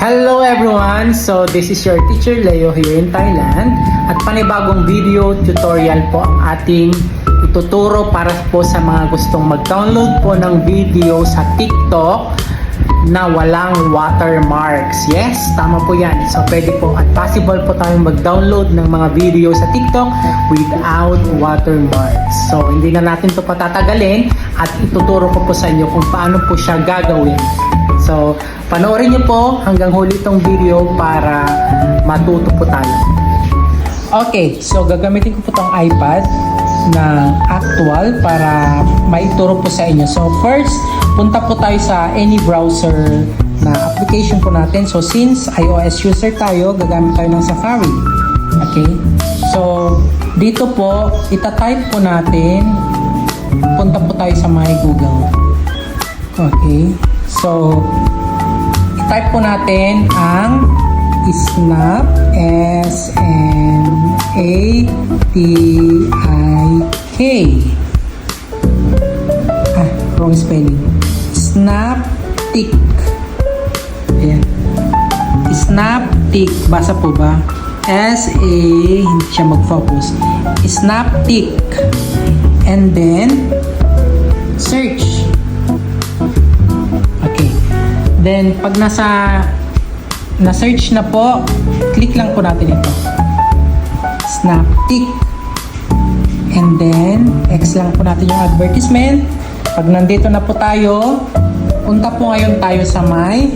Hello everyone! So this is your teacher Leo here in Thailand at panibagong video tutorial po ang ating ituturo para po sa mga gustong mag-download po ng video sa TikTok na walang watermarks. Yes, tama po yan. So pwede po at possible po tayong mag-download ng mga video sa TikTok without watermarks. So hindi na natin to patatagalin at ituturo ko po sa inyo kung paano po siya gagawin. So, panoorin niyo po hanggang huli itong video para matuto po tayo. Okay, so gagamitin ko po itong iPad na actual para maituro po sa inyo. So, first, punta po tayo sa any browser na application po natin. So, since iOS user tayo, gagamit tayo ng Safari. Okay? So, dito po, itatype po natin, punta po tayo sa my Google. Okay? So, i-type po natin ang Snap, S-N-A-P-I-K. Wrong spelling. Snaptik. Ayan. Snaptik. Basa po ba? S-A, hindi siya mag-focus. Snaptik. And then, search. Then, pag na-search na po, click lang po natin ito. Snaptik. And then, X lang po natin yung advertisement. Pag nandito na po tayo, punta po ngayon tayo sa my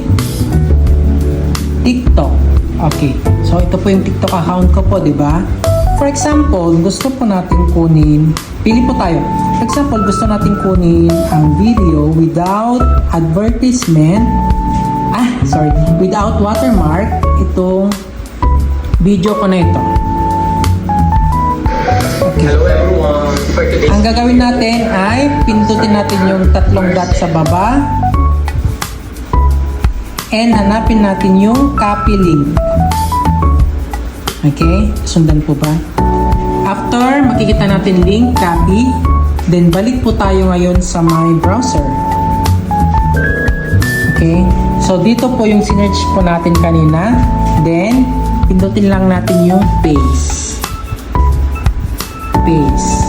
TikTok. Okay. So, ito po yung TikTok account ko po, di ba? For example, gusto po natin kunin, pili po tayo. For example, gusto natin kunin ang video without advertisement, without watermark, itong video ko na ito. Okay. Hello everyone! For today's ang gagawin natin ay pindutin natin yung tatlong dot sa baba and hanapin natin yung copy link. Okay? Sundan po ba? After, makikita natin link, copy, then balik po tayo ngayon sa my browser. Okay? So, dito po yung sinerch po natin kanina. Then, pindutin lang natin yung paste. Paste.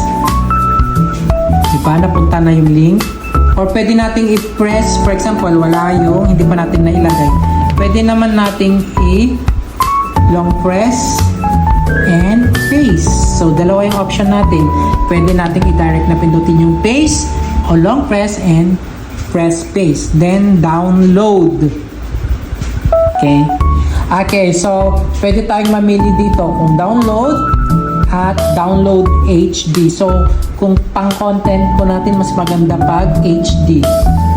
Diba? Napunta na yung link. Or pwede nating i-press, for example, wala yung, hindi pa natin nailagay. Pwede naman nating long press and paste. So, dalawa yung option natin. Pwede nating i-direct na pindutin yung paste o long press and press paste. Then, download. Okay? Okay, so, pwede tayong mamili dito kung download at download HD. So, kung pang-content po natin, mas maganda pag HD.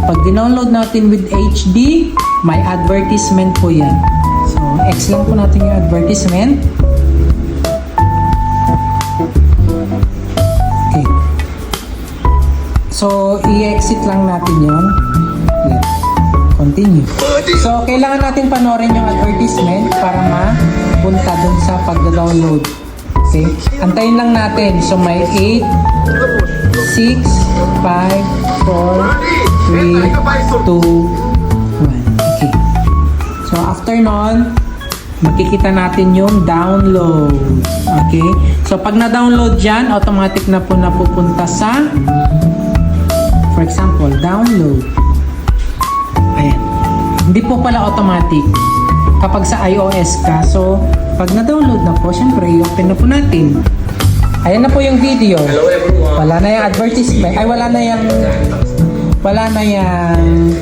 Pag dinownload natin with HD, may advertisement po yan. So, X lang po natin yung advertisement. Okay. So, i-exit lang natin yun. Yeah. Continue. So, kailangan natin panoorin yung advertisement para mapunta dun sa pag-download. Okay? Antayin lang natin. So, may 8, 6, 5, 4, 3, 2, 1. Okay. So, after nun, makikita natin yung download. Okay? So, pag na-download dyan, automatic na po napupunta sa, for example, download. Ayan. Hindi po pala automatic kapag sa iOS ka. So, pag na-download na po, syempre, i-open na po natin. Ayan na po yung video. Hello everyone! Wala na yung advertisement. Ay, wala na yung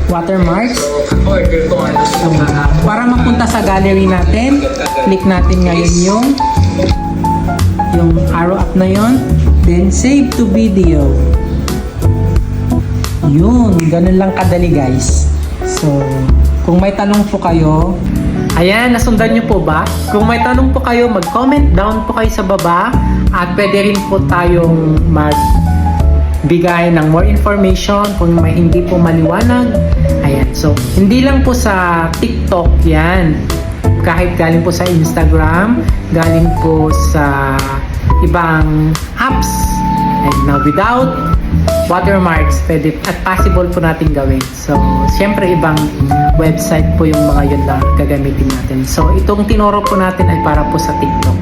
watermarks. Order ko ano So, para mapunta sa gallery natin, click natin ngayon yung arrow up na yon, then save to video. Yun, ganun lang kadali guys. So, kung may tanong po kayo, ayan, nasundan nyo po ba? Kung may tanong po kayo, mag-comment down po kayo sa baba at pwede rin po tayong magbigay ng more information kung may hindi po maliwanag. Ayan, so hindi lang po sa TikTok yan. Kahit galing po sa Instagram, galing po sa ibang apps. And now without watermarks, pwede, at possible po natin gawin. So, siyempre ibang website po yung mga yun na gagamitin natin. So, itong tinuro po natin ay para po sa TikTok.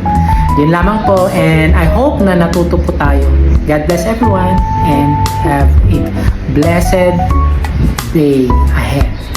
Yun lamang po, and I hope na natuto po tayo. God bless everyone and have a blessed day ahead.